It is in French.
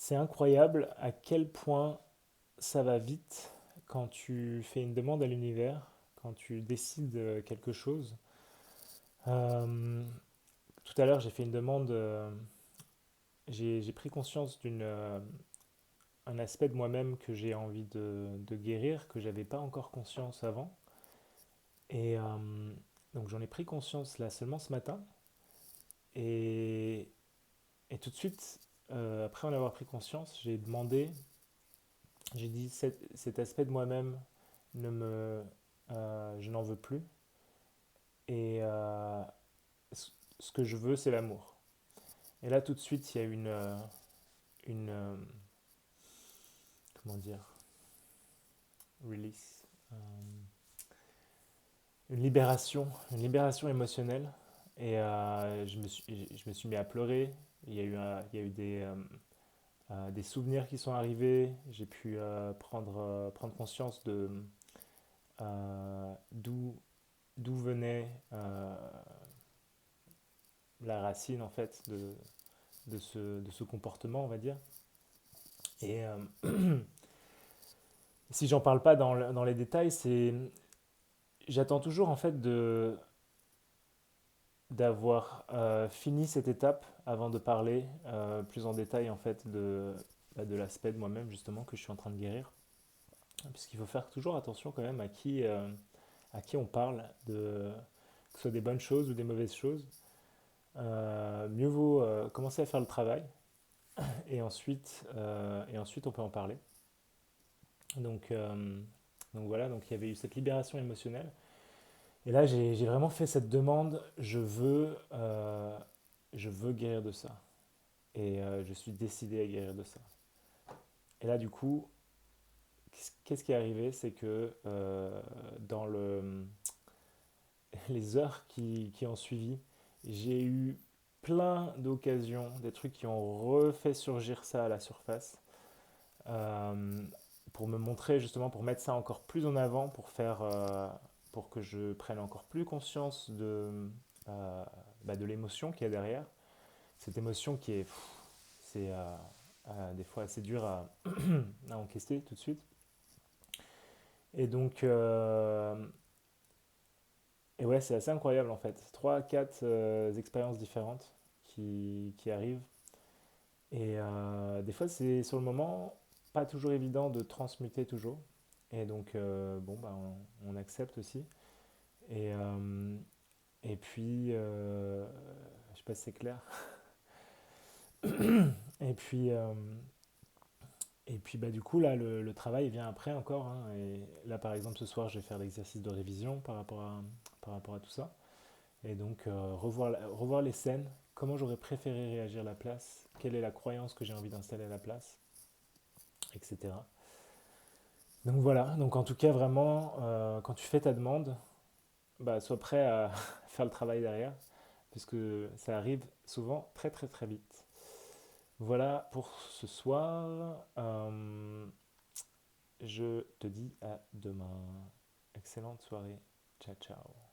C'est incroyable à quel point ça va vite quand tu fais une demande à l'univers, quand tu décides quelque chose. Euh, Tout à l'heure, j'ai fait une demande, j'ai pris conscience un aspect de moi-même que j'ai envie de guérir, que j'avais pas encore conscience avant. Et donc j'en ai pris conscience là seulement ce matin. Et, et tout de suite, après en avoir pris conscience, j'ai demandé, j'ai dit cet aspect de moi-même je n'en veux plus. Et ce que je veux, c'est l'amour. Et là, tout de suite, il y a une comment dire, release, une libération émotionnelle. Et je me suis mis à pleurer. Il y a eu des souvenirs qui sont arrivés. J'ai pu prendre conscience de d'où venait la racine en fait de ce comportement, on va dire. Et si j'en parle pas dans les détails, j'attends toujours en fait d'avoir fini cette étape avant de parler plus en détail en fait de l'aspect de moi-même justement que je suis en train de guérir. Puisqu'il faut faire toujours attention quand même à qui on parle, que ce soit des bonnes choses ou des mauvaises choses. Mieux vaut commencer à faire le travail et ensuite on peut en parler. Donc, euh, donc voilà, donc il y avait eu cette libération émotionnelle. Et là, j'ai vraiment fait cette demande, je veux guérir de ça. Et je suis décidé à guérir de ça. Et là, du coup, qu'est-ce qui est arrivé? C'est que dans les heures qui ont suivi, j'ai eu plein d'occasions, des trucs qui ont refait surgir ça à la surface, euh, pour me montrer justement, pour mettre ça encore plus en avant, pour que je prenne encore plus conscience euh, de l'émotion qu'il y a derrière. Cette émotion qui est, c'est des fois assez dur à encaisser tout de suite. Et donc, et ouais, c'est assez incroyable en fait. Trois, quatre expériences différentes qui arrivent. Et des fois, c'est sur le moment pas toujours évident de transmuter toujours. Et donc, bon, bah, on accepte aussi. Et, euh, et puis, je sais pas si c'est clair. Et puis, et puis bah, du coup, là, le travail vient après encore, hein. Et là, par exemple, ce soir, je vais faire l'exercice de révision par rapport à tout ça. Et donc, revoir les scènes, comment j'aurais préféré réagir à la place, quelle est la croyance que j'ai envie d'installer à la place, etc. Donc voilà, donc en tout cas, vraiment, quand tu fais ta demande, bah, sois prêt à faire le travail derrière, puisque ça arrive souvent très très très vite. Voilà pour ce soir. Je te dis à demain. Excellente soirée. Ciao ciao.